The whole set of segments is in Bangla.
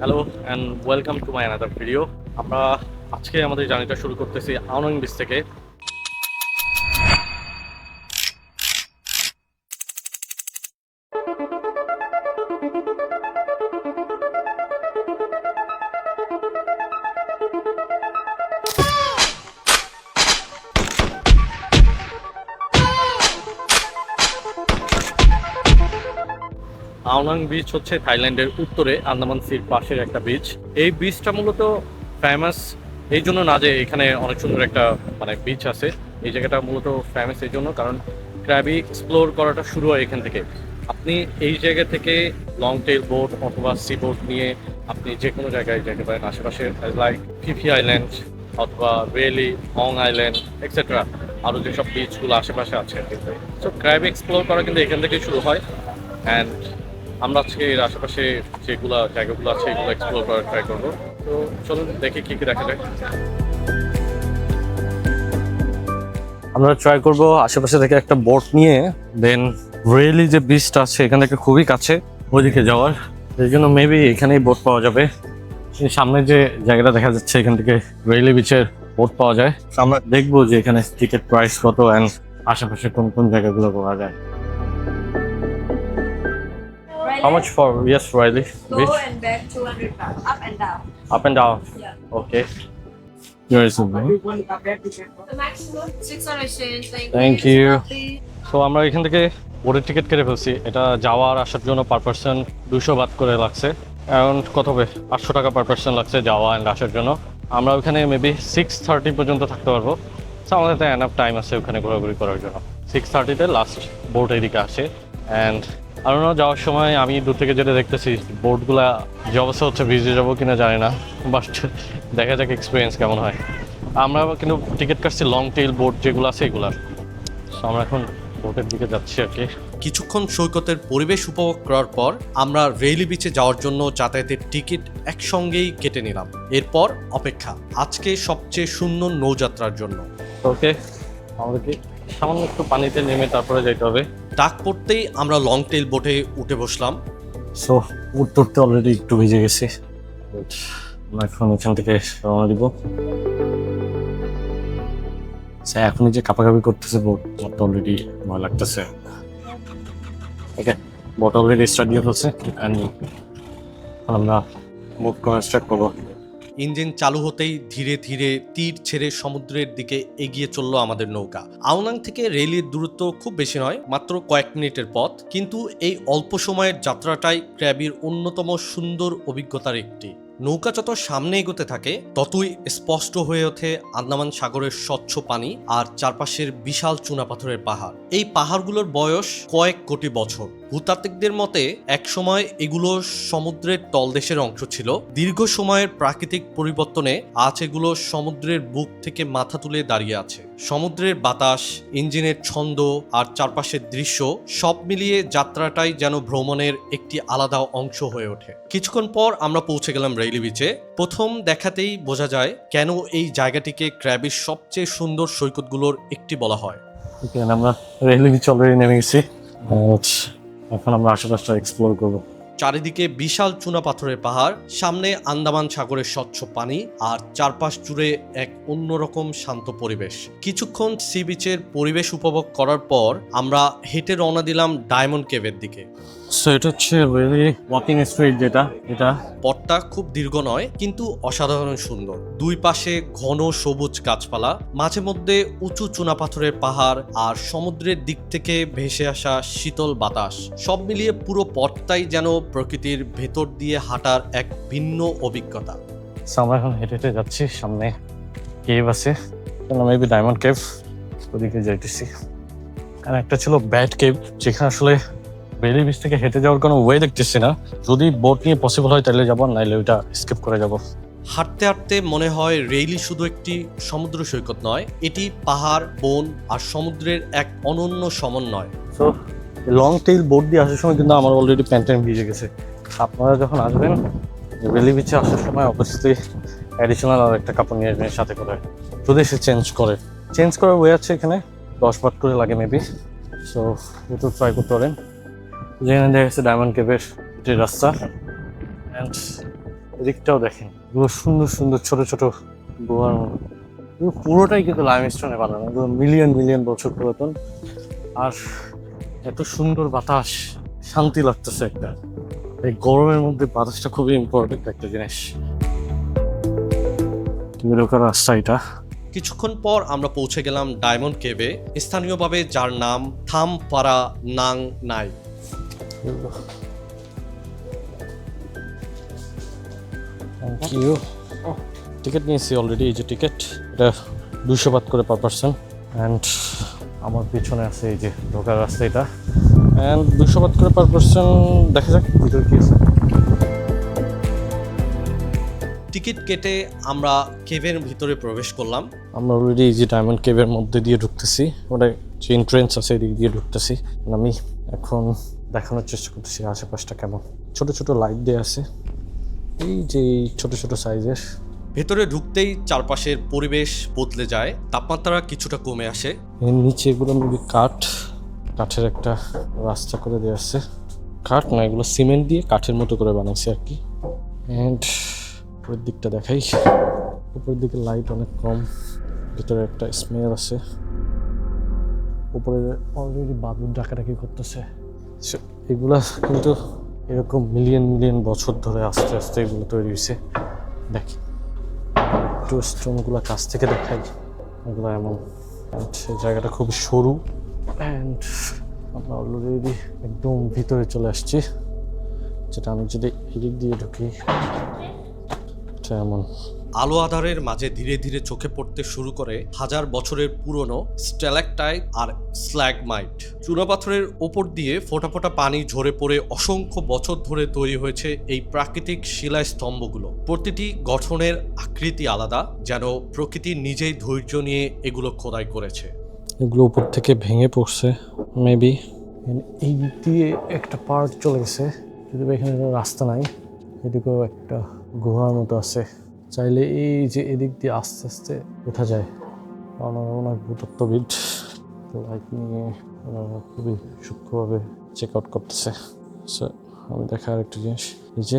Hello and welcome to my another video. আমরা আজকে আমাদের জার্নিটা শুরু করতেছি আওনাং বিচ থেকে। আওনাং বিচ হচ্ছে থাইল্যান্ডের উত্তরে আন্দামান সির পাশের একটা বিচ। এই বিচটা মূলত ফেমাস এই জন্য না যে এখানে অনেক সুন্দর একটা বিচ আছে। এই জায়গাটা মূলত ফেমাস এই জন্য কারণ ক্র্যাবি এক্সপ্লোর করাটা শুরু হয় এখান থেকে। আপনি এই জায়গা থেকে লং টেল বোট অথবা সি বোট নিয়ে আপনি যে কোনো জায়গায় যেতে পারেন আশেপাশে, লাইক ফিফি আইল্যান্ড অথবা রেলি, হং আইল্যান্ড এক্সেট্রা, আরও যেসব বিচগুলো আশেপাশে আছে। সো ক্র্যাবি এক্সপ্লোর করা কিন্তু এখান থেকে শুরু হয়। অ্যান্ড আমরা আজকে এর আশেপাশে যেগুলো জায়গাগুলো আছে এগুলো এক্সপ্লোর করার ট্রাই করবো। তো চলুন দেখি কী কী দেখা যায়। আমরা ট্রাই করব আশেপাশে থেকে একটা বোট নিয়ে দেন রেলি যে বিচটা আছে এখান থেকে খুবই কাছে ওইদিকে যাওয়ার। এই জন্য মেবি এখানেই বোট পাওয়া যাবে। সামনে যে জায়গাটা দেখা যাচ্ছে এখান থেকে রেলি বিচের বোট পাওয়া যায়। আমরা দেখবো যে এখানে টিকিট প্রাইস কত অ্যান্ড আশেপাশে কোন কোন জায়গাগুলো পাওয়া যায়। How much for Riley Go beach? and back 200 baht, up and down. Up and down. Yeah. Okay. Here is the The maximum 600 shillings. Thank you. Please. So আমরা এখান থেকে বোটের টিকিট কেটে ফেলছি। এটা যাওয়ার আসার জন্য পার পার্সন 200 বাত করে লাগছে। অ্যারাউন্ড কত হবে 800 টাকা পার পার্সন লাগছে যাওয়া অ্যান্ড আসার জন্য। আমরা ওখানে মেবি 6:30 পর্যন্ত থাকতে পারবো। সো আমাদের তো এনাফ টাইম আছে ওখানে ঘোরাঘুরি করার জন্য। 6:30-তে লাস্ট বোট এদিকে আসে। অ্যান্ড আর যাওয়ার সময় আমি দূর থেকে যেটা দেখতেছি বোটগুলা যে অবস্থা হচ্ছে ভিজে যাবো কিনা জানি না, বাট দেখা যাক এক্সপিরিয়েন্স কেমন হয়। আমরা কিন্তু টিকিট কাটছি লং টেইল বোট যেগুলো আছে এগুলার। সো আমরা এখন বোটের দিকে যাচ্ছি আর কি। কিছুক্ষণ সৈকতের পরিবেশ উপভোগ করার পর আমরা রেইলি বিচে যাওয়ার জন্য যাতায়াতের টিকিট একসঙ্গেই কেটে নিলাম। এরপর অপেক্ষা আজকে সবচেয়ে সুন্দর নৌযাত্রার জন্য। ওকে, আমাদেরকে সামান্য একটু পানিতে নেমে তারপরে যেতে হবে। ডাক পড়তেই আমরা লং টেইল বোটে উঠে বসলাম। সো উঠতে অলরেডি একটু ভিজে গেছি। আমরা এখন এখান থেকে রওনা দিব। এখন যে কাপাকাপি করতেছে বোট, আমার তো অলরেডি ভয় লাগতেছে। ওকে, বোট অলরেডি স্টার্ট দিয়ে ফেলছে অ্যান্ড আমরা মুভ করা স্টার্ট করবো। ইঞ্জিন চালু হতেই ধীরে ধীরে তীর ছেড়ে সমুদ্রের দিকে এগিয়ে চললো আমাদের নৌকা। আওনাং থেকে রেলির দূরত্ব খুব বেশি নয়, মাত্র কয়েক মিনিটের পথ, কিন্তু এই অল্প সময়ের যাত্রাটাই ক্র্যাবির অন্যতম সুন্দর অভিজ্ঞতার একটি। নৌকা যত সামনে এগোতে থাকে ততই স্পষ্ট হয়ে ওঠে আন্দামান সাগরের স্বচ্ছ পানি আর চারপাশের বিশাল চুনাপাথরের পাহাড়। এই পাহাড়গুলোর বয়স কয়েক কোটি বছর। ভূতাত্ত্বিকদের মতে একসময় এগুলো সমুদ্রের তলদেশের অংশ ছিল। দীর্ঘ সময়ের প্রাকৃতিক পরিবর্তনে আজ এগুলো সমুদ্রের বুক থেকে মাথা তুলে দাঁড়িয়ে আছে। সমুদ্রের বাতাস, ইঞ্জিনের ছন্দ আর চারপাশের দৃশ্য সব মিলিয়ে যাত্রাটাই যেন ভ্রমণের একটি আলাদা অংশ হয়ে ওঠে। কিছুক্ষণ পর আমরা পৌঁছে গেলাম রেইলি বিচে। প্রথম দেখাতেই বোঝা যায় কেন এই জায়গাটিকে ক্র্যাবির সবচেয়ে সুন্দর সৈকতগুলোর একটি বলা হয়। আমরা রেইলি বিচ অলরেডি নেমে গেছি। এখন আমরা আশেপাশটা এক্সপ্লোর করবো। চারিদিকে বিশাল চুনাপাথরের পাহাড়, সামনে আন্দামান সাগরের স্বচ্ছ পানি আর চারপাশ জুড়ে এক অন্যরকম শান্ত পরিবেশ। কিছুক্ষণ সি বিচের পরিবেশ উপভোগ করার পর আমরা হেঁটে রওনা দিলাম ডায়মন্ড কেভের দিকে। সো এটা হচ্ছে রিয়েলি ওয়াকিং স্ট্রিট, এটা পথটা খুব দীর্ঘ নয় কিন্তু অসাধারণ সুন্দর। দুই পাশে ঘন সবুজ গাছপালা, মাঝে মধ্যে উঁচু চুনাপাথরের পাহাড় আর সমুদ্রের দিক থেকে ভেসে আসা শীতল বাতাস, সব মিলিয়ে পুরো পথটাই যেন প্রকৃতির ভেতর দিয়ে হাঁটার এক ভিন্ন অভিজ্ঞতা। আমরা এখন হেঁটে হেঁটে যাচ্ছি, সামনে কেভ আছে, মেবি ডায়মন্ড কেভ, ওদিকে যাইতেছি। আর একটা ছিল ব্যাড কেভ, যেখানে আসলে রেলি বিচ থেকে হেঁটে যাওয়ার কোনো ওয়ে দেখতেছি না। যদি বোট নিয়ে পসিবল হয় তাহলে যাবো, নাইলে ওইটা স্কিপ করে যাব। হাঁটতে হাঁটতে মনে হয় রেইলি শুধু একটি সমুদ্র সৈকত নয়, এটি পাহাড়, বন আর সমুদ্রের এক অনন্য সমন্বয়। সো লং টেইল বোট দিয়ে আসার সময় কিন্তু আমার অলরেডি প্যান্ট ভিজে গেছে। আপনারা যখন আসবেন রেলি বিচে আসার সময় অবশ্যই অ্যাডিশনাল আর একটা কাপড় নিয়ে আসবেন সাথে করে, যদি সে চেঞ্জ করার ওয়ে আছে এখানে, 10 বাট করে লাগে মেবি। সো একটু ট্রাই করতে পারেন। যেখানে দেখা গেছে ডায়মন্ড কেভের যে রাস্তা, অ্যান্ড এদিকটাও দেখেন, এগুলো সুন্দর সুন্দর ছোট ছোট গুহার মতো। এগুলো পুরোটাই কিন্তু লাইমস্টোনে বানানো, এগুলো মিলিয়ন মিলিয়ন বছর পুরাতন। আর এত সুন্দর বাতাস, শান্তি লাগতেছে একটা। এই গরমের মধ্যে বাতাসটা খুবই ইম্পর্টেন্ট একটা জিনিস। ঢোকার রাস্তা এটা। কিছুক্ষণ পর আমরা পৌঁছে গেলাম ডায়মন্ড কেভে, স্থানীয়ভাবে যার নাম থামপারা নাং নাই। Thank you. টিকিট নিয়েছি অলরেডি, এই যে টিকিট, এটা 200 বাত করে পার পারসন। অ্যান্ড আমার পিছনে আছে এই যে ঢোকার রাস্তা এটা, অ্যান্ড 200 বাত করে পার পারসন। দেখা যাক ভিতরে কি আছে। টিকিট কেটে আমরা কেভের ভিতরে প্রবেশ করলাম। আমরা অলরেডি এই যে ডায়মন্ড কেভের মধ্যে দিয়ে ঢুকতেছি, ওটা যে এন্ট্রেন্স আছে এদিক দিয়ে ঢুকতেছি। আমি এখন দেখানোর চেষ্টা করতেছি আশেপাশটা কেমন। ছোট ছোট লাইট দিয়ে আছে, এই যে ছোট ছোট সাইজের। ভেতরে ঢুকতেই চারপাশের পরিবেশ বদলে যায়, তাপমাত্রা কিছুটা কমে আসে। এর নিচে এগুলো মেবি কাঠের একটা রাস্তা করে দেওয়া আছে। কাঠ না, এগুলো সিমেন্ট দিয়ে কাঠের মতো করে বানাইছে আর কি। অ্যান্ড উপরের দিকটা দেখাই, উপরের দিকে লাইট অনেক কম, ভিতরে একটা স্মেল আছে। উপরে অলরেডি বাদুড় ডাকাডাকি করতেছে। এগুলা কিন্তু এরকম মিলিয়ন মিলিয়ন বছর ধরে আস্তে আস্তে এগুলো তৈরি হয়েছে। দেখি একটু স্টোনগুলো কাছ থেকে দেখাই, এগুলো এমন। সেই জায়গাটা খুব সরু। অ্যান্ড আমরা অলরেডি একদম ভিতরে চলে আসছি, যেটা আমি যদি এদিক দিয়ে ঢুকি এটা এমন। আলো আধারের মাঝে ধীরে ধীরে চোখে পড়তে শুরু করে হাজার বছরের পুরনো স্ট্যালাকটাইট আর স্ল্যাগমাইট। চুনাপাথরের ওপর দিয়ে ফোঁটা ফোঁটা পানি ঝরে পড়ে অসংখ্য বছর ধরে তৈরি হয়েছে এই প্রাকৃতিক শিলাস্তম্ভগুলো। প্রতিটি গঠনের আকৃতি আলাদা, যেন প্রকৃতি নিজেই ধৈর্য নিয়ে এগুলো খোদাই করেছে। এগুলো উপর থেকে ভেঙে পড়ছে মেবি। এই দিক দিয়ে একটা পার্ক চলে গেছে, যদি এখানে কোনো রাস্তা নাই। এদিকেও একটা গুহার মতো আছে, চাইলে এই যে এদিক দিয়ে আস্তে আস্তে ওঠা যায়। অনেক ভূতত্ত্ববিদ লাইট নিয়ে ওনারা খুবই সূক্ষ্মভাবে চেক আউট করতেছে। সো আমি দেখা আর একটা জিনিস, এই যে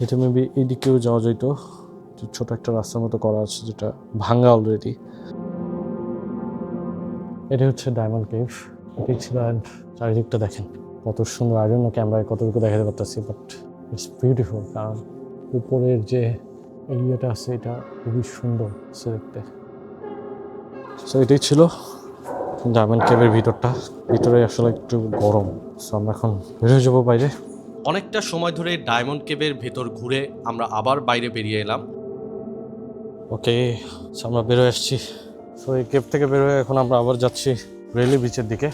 এটা মেবি এইদিকেও যাওয়া যেত। ছোট একটা রাস্তার মতো করা আছে, যেটা ভাঙা অলরেডি। এটা হচ্ছে ডায়মন্ড কেভ, এটাই ছিল। অ্যান্ড চারিদিকটা দেখেন কত সুন্দর। আই ডোন্ট নো ক্যামেরায় কতটুকু দেখাতে পারতেছি, বাট ইটস বিউটিফুল। কারণ উপরের যে এরিয়াটা আছে এটা খুবই সুন্দর দেখতে। সো এটাই ছিল ডায়মন্ড কেভের ভিতরে আসলে একটু গরম। সো আমরা এখন বের হয়ে যাবো বাইরে। অনেকটা সময় ধরে ডায়মন্ড কেভের ভেতর ঘুরে আমরা আবার বাইরে বেরিয়ে এলাম। ওকে, আমরা বের হয়ে আসছি। সো এই কেভ থেকে বের হয়ে এখন আমরা আবার যাচ্ছি রেলি বিচের দিকে।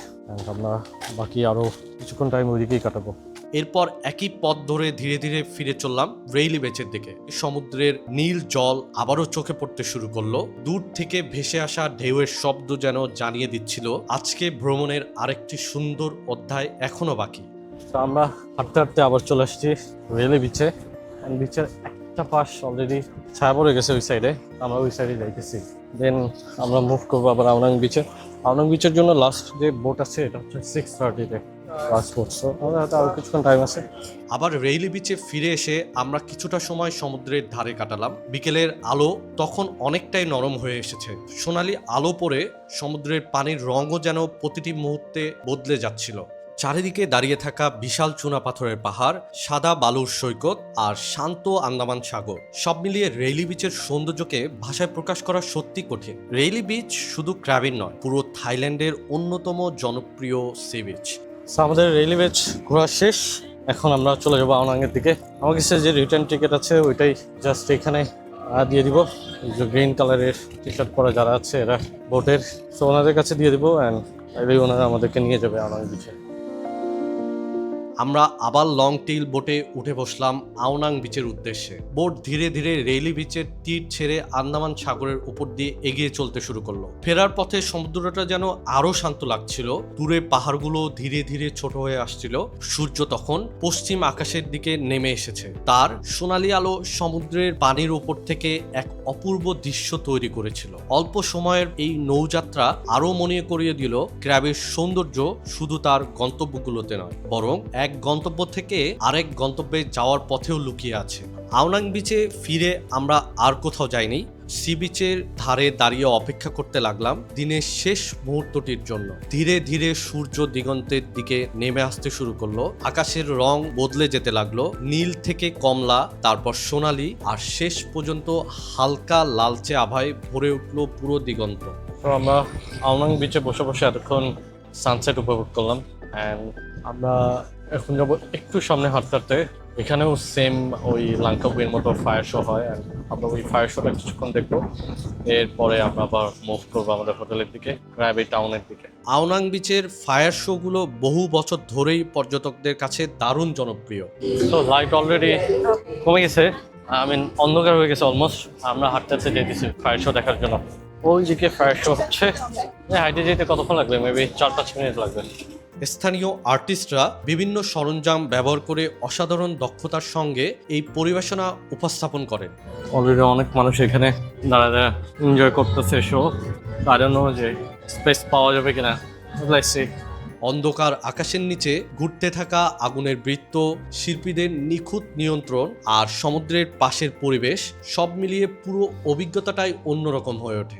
আমরা বাকি আরও কিছুক্ষণ টাইম ওইদিকেই কাটাবো। এরপর একই পথ ধরে ধীরে ধীরে ফিরে চললাম রেইলি বিচের দিকে। সমুদ্রের নীল জল আবারও চোখে পড়তে শুরু করলো। দূর থেকে ভেসে আসা ঢেউয়ের শব্দ যেন জানিয়ে দিচ্ছিল আজকে ভ্রমণের আরেকটি সুন্দর অধ্যায় এখনো বাকি। তো আমরা হাঁটতে হাঁটতে আবার চলে আসছি রেলি বিচে। বিচের একটা পাশ অলরেডি ছায়া পড়ে গেছে ওই সাইডে, আমরা ওই সাইডে যাইতেছি। দেন আমরা মুভ করবো আবার আওনাং বিচে। আওনাং বিচের জন্য লাস্ট যে বোট আছে এটা হচ্ছে 6:30-তে লাস্ট বোট। সো আমাদের হাতে আরও কিছুক্ষণ টাইম আছে। আবার রেইলি বিচে ফিরে এসে আমরা কিছুটা সময় সমুদ্রের ধারে কাটালাম। বিকেলের আলো তখন অনেকটাই নরম হয়ে এসেছে। সোনালি আলো পড়ে সমুদ্রের পানির রঙও যেন প্রতিটি মুহূর্তে বদলে যাচ্ছিল। চারিদিকে দাঁড়িয়ে থাকা বিশাল চুনাপাথরের পাহাড়, সাদা বালুর সৈকত আর শান্ত আন্দামান সাগর, সব মিলিয়ে রেইলি বিচের সৌন্দর্যকে ভাষায় প্রকাশ করা সত্যি কঠিন। রেইলি বিচ শুধু ক্র্যাবিন নয়, পুরো থাইল্যান্ডের অন্যতম জনপ্রিয় সি বিচ। আমাদের রেইলি বিচ ঘোরা শেষ, এখন আমরা চলে যাবো আওনাংয়ের দিকে। আমার কাছে যে রিটার্ন টিকিট আছে ওইটাই জাস্ট এখানে দিয়ে দিব। যে গ্রিন কালারের টি শার্ট পরা যারা আছে এরা বোটের, সো ওনাদের কাছে দিয়ে দিব। অ্যান্ড ওনারা আমাদেরকে নিয়ে যাবে আওনাং বিচে। আমরা আবার লং টেইল বোটে উঠে বসলাম আওনাং বিচের উদ্দেশ্যে। বোট ধীরে ধীরে রেইলি বিচের তীর ছেড়ে আন্দামান সাগরের উপর দিয়ে এগিয়ে চলতে শুরু করলো। ফেরার পথে সমুদ্রটা যেন আরো শান্ত লাগছিল। দূরে পাহাড়গুলো ধীরে ধীরে ছোট হয়ে আসছিল। সূর্য তখন পশ্চিম আকাশের দিকে নেমে এসেছে। তার সোনালী আলো সমুদ্রের পানির উপর থেকে এক অপূর্ব দৃশ্য তৈরি করেছিল। অল্প সময়ের এই নৌযাত্রা আরো মনে করিয়ে দিল ক্র্যাবের সৌন্দর্য শুধু তার গন্তব্যগুলোতে নয়, বরং এক গন্তব্য থেকে আরেক গন্তব্যে যাওয়ার পথেও লুকিয়ে আছে। আওনাং বিচে ফিরে আমরা আর কোথাও যাইনি। সি বিচের ধারে দাঁড়িয়ে অপেক্ষা করতে লাগলাম দিনের শেষ মুহূর্তটির জন্য। ধীরে ধীরে সূর্য দিগন্তের দিকে নেমে আসতে শুরু করলো। আকাশের রং বদলে যেতে লাগলো, নীল থেকে কমলা, তারপর সোনালী, আর শেষ পর্যন্ত হালকা লালচে আভায় ভরে উঠলো পুরো দিগন্ত। তো আমরা আওনাং বিচে বসে বসে এতক্ষণ সানসেট উপভোগ করলাম। অ্যান্ড আমরা এখন যাবো একটু সামনে হাঁটতে হাঁটতে। এখানেও সেম ওই লাঙ্কাবুয়ের মতো ফায়ার শো হয়, অ্যান্ড আমরা ওই ফায়ার শোটা কিছুক্ষণ দেখবো। এরপরে আমরা আবার মুভ করবো আমাদের হোটেলের দিকে, ক্র্যাবি টাউনের দিকে। আওনাং বিচের ফায়ার শোগুলো বহু বছর ধরেই পর্যটকদের কাছে দারুণ জনপ্রিয়। তো লাইট অলরেডি কমে গেছে, অন্ধকার হয়ে গেছে অলমোস্ট। আমরা হাঁটতে হাঁটতে যেতেছি ফায়ার শো দেখার জন্য। ওই দিকে ফায়ার শো হচ্ছে, হাইটে যেতে কতক্ষণ লাগবে? মেবি 4-5 মিনিট লাগবে। স্থানীয় আর্টিস্টরা বিভিন্ন সরঞ্জাম ব্যবহার করে অসাধারণ দক্ষতার সঙ্গে এই পরিবেশনা উপস্থাপন করেন। অলরেডি অনেক মানুষ এখানে দাঁড়ায় এনজয় করতেছে শো। আই ডোন্ট নো যে স্পেস পাওয়া যাবে কিনা। Let's see. অন্ধকার আকাশের নিচে ঘুরতে থাকা আগুনের বৃত্ত, শিল্পীদের নিখুঁত নিয়ন্ত্রণ আর সমুদ্রের পাশের পরিবেশ সব মিলিয়ে পুরো অভিজ্ঞতাটাই অন্যরকম হয়ে ওঠে।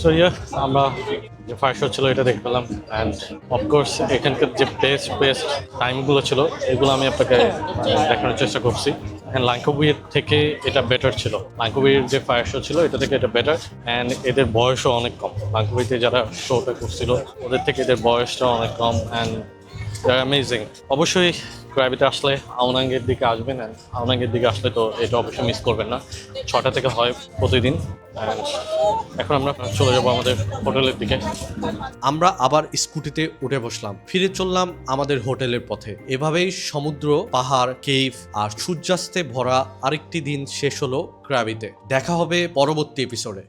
সো আমরা যে ফায়ার শো ছিল এটা দেখে পেলাম। অ্যান্ড অফকোর্স এখানকার যে বেস্ট টাইমগুলো ছিল এগুলো আমি আপনাকে দেখানোর চেষ্টা করছি। হ্যাঁ, লাঙ্কাবুয়ের থেকে এটা বেটার ছিল। লাঙ্কাবুয়ের যে ফায়ার শো ছিল এটা থেকে এটা বেটার। অ্যান্ড এদের বয়সও অনেক কম। লাঙ্কাবুয়েতে যারা শোটা করছিল ওদের থেকে এদের বয়সটা অনেক কম। And amazing. অবশ্যই ক্র্যাবিতে আসলে আওনাংয়ের দিকে আসবেন। অ্যান্ড আওনাংয়ের দিকে আসলে তো এটা অবশ্যই মিস করবেন না। 6টা থেকে হয় প্রতিদিন। অ্যান্ড এখন আমরা চলে যাবো আমাদের হোটেলের দিকে। আমরা আবার স্কুটিতে উঠে বসলাম, ফিরে চললাম আমাদের হোটেলের পথে। এভাবেই সমুদ্র, পাহাড়, কেভ আর সূর্যাস্তে ভরা আরেকটি দিন শেষ হলো ক্র্যাবিতে। দেখা হবে পরবর্তী এপিসোডে।